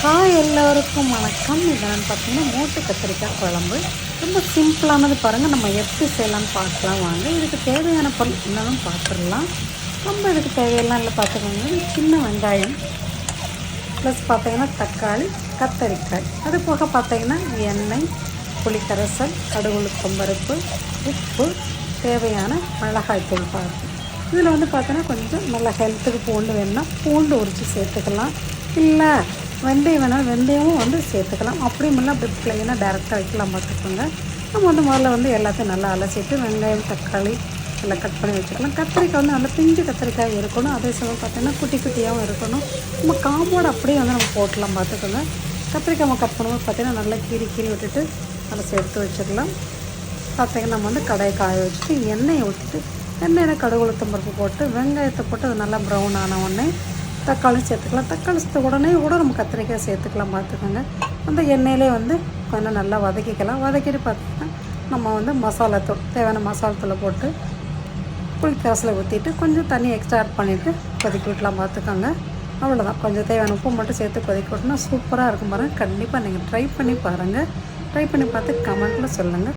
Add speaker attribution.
Speaker 1: Hi எல்லோருக்கும் வணக்கம். இதெல்லாம் பார்த்தீங்கன்னா மூட்டு கத்திரிக்காய் குழம்பு. ரொம்ப சிம்பிளானது பாருங்கள். நம்ம எப்படி செய்யலாம்னு பார்க்கலாம் வாங்க. இதுக்கு தேவையான பொருள் என்னன்னு பார்த்துடலாம். ரொம்ப இதுக்கு தேவையெல்லாம் இல்லை பார்த்துக்கோங்க. சின்ன வெங்காயம் ப்ளஸ் பார்த்தீங்கன்னா தக்காளி, கத்தரிக்காய், அது போக பார்த்தீங்கன்னா எண்ணெய், புளிக்கரைசல், கடுகு உளுத்தம் பருப்பு, உப்பு, தேவையான மிளகாய்த்தூள் பார்த்து. இதில் பார்த்தீங்கன்னா கொஞ்சம் நல்லா ஹெல்த்துக்கு பூண்டு வேணும்னா பூண்டு உரித்து சேர்த்துக்கலாம். இல்லை வெந்தயம் வேணாலும் வெந்தயமும் சேர்த்துக்கலாம். அப்படியும் இல்லை அப்படி பிள்ளைங்கன்னா டேரெக்டாக வைக்கலாம் பார்த்துக்கோங்க. நம்ம முதல்ல எல்லாத்தையும் நல்லா அலசிட்டு வெங்காயம் தக்காளி எல்லாம் கட் பண்ணி வச்சுக்கலாம். கத்திரிக்காய் நல்லா பிஞ்சு கத்திரிக்காய் இருக்கணும். அதே சமயம் பார்த்திங்கன்னா குட்டி குட்டியாகவும் இருக்கணும். நம்ம காம்போடு அப்படியே நம்ம போட்டலாம் பார்த்துக்கோங்க. கத்திரிக்காய் நம்ம கட் பண்ணும்போது பார்த்திங்கன்னா நல்லா கீறி விட்டுட்டு நல்லா சேர்த்து வச்சுக்கலாம். பார்த்திங்கன்னா நம்ம கடாயை காய வச்சுட்டு எண்ணெயை ஊற்றிட்டு எண்ணெயில் கடுகு உளுத்தம் பருப்பு போட்டு வெங்காயத்தை போட்டு அது நல்லா ப்ரௌன் ஆன உடனே தக்காளி சேர்த்துக்கலாம். தக்காளி சேர்த்த உடனே கூட நம்ம கத்திரிக்காய் சேர்த்துக்கலாம் பார்த்துக்கோங்க. அந்த எண்ணெயிலே கொஞ்சம் நல்லா வதக்கிக்கலாம். வதக்கிட்டு பார்த்திங்கன்னா நம்ம மசாலாத்தூள் தேவையான மசாலாத்தூளை போட்டு புளிக்கரசில் ஊற்றிட்டு கொஞ்சம் தண்ணி எக்ஸ்ட்ரா ஆட் பண்ணிவிட்டு கொதிக்க விட்டலாம் பார்த்துக்கோங்க. அவ்வளோதான். கொஞ்சம் தேவையான உப்பு மட்டும் சேர்த்து கொதிக்க விட்டோம்னா சூப்பராக இருக்கும் பாருங்கள். கண்டிப்பாக நீங்கள் ட்ரை பண்ணி பாருங்கள். ட்ரை பண்ணி பார்த்து கமெண்ட்டில் சொல்லுங்கள்.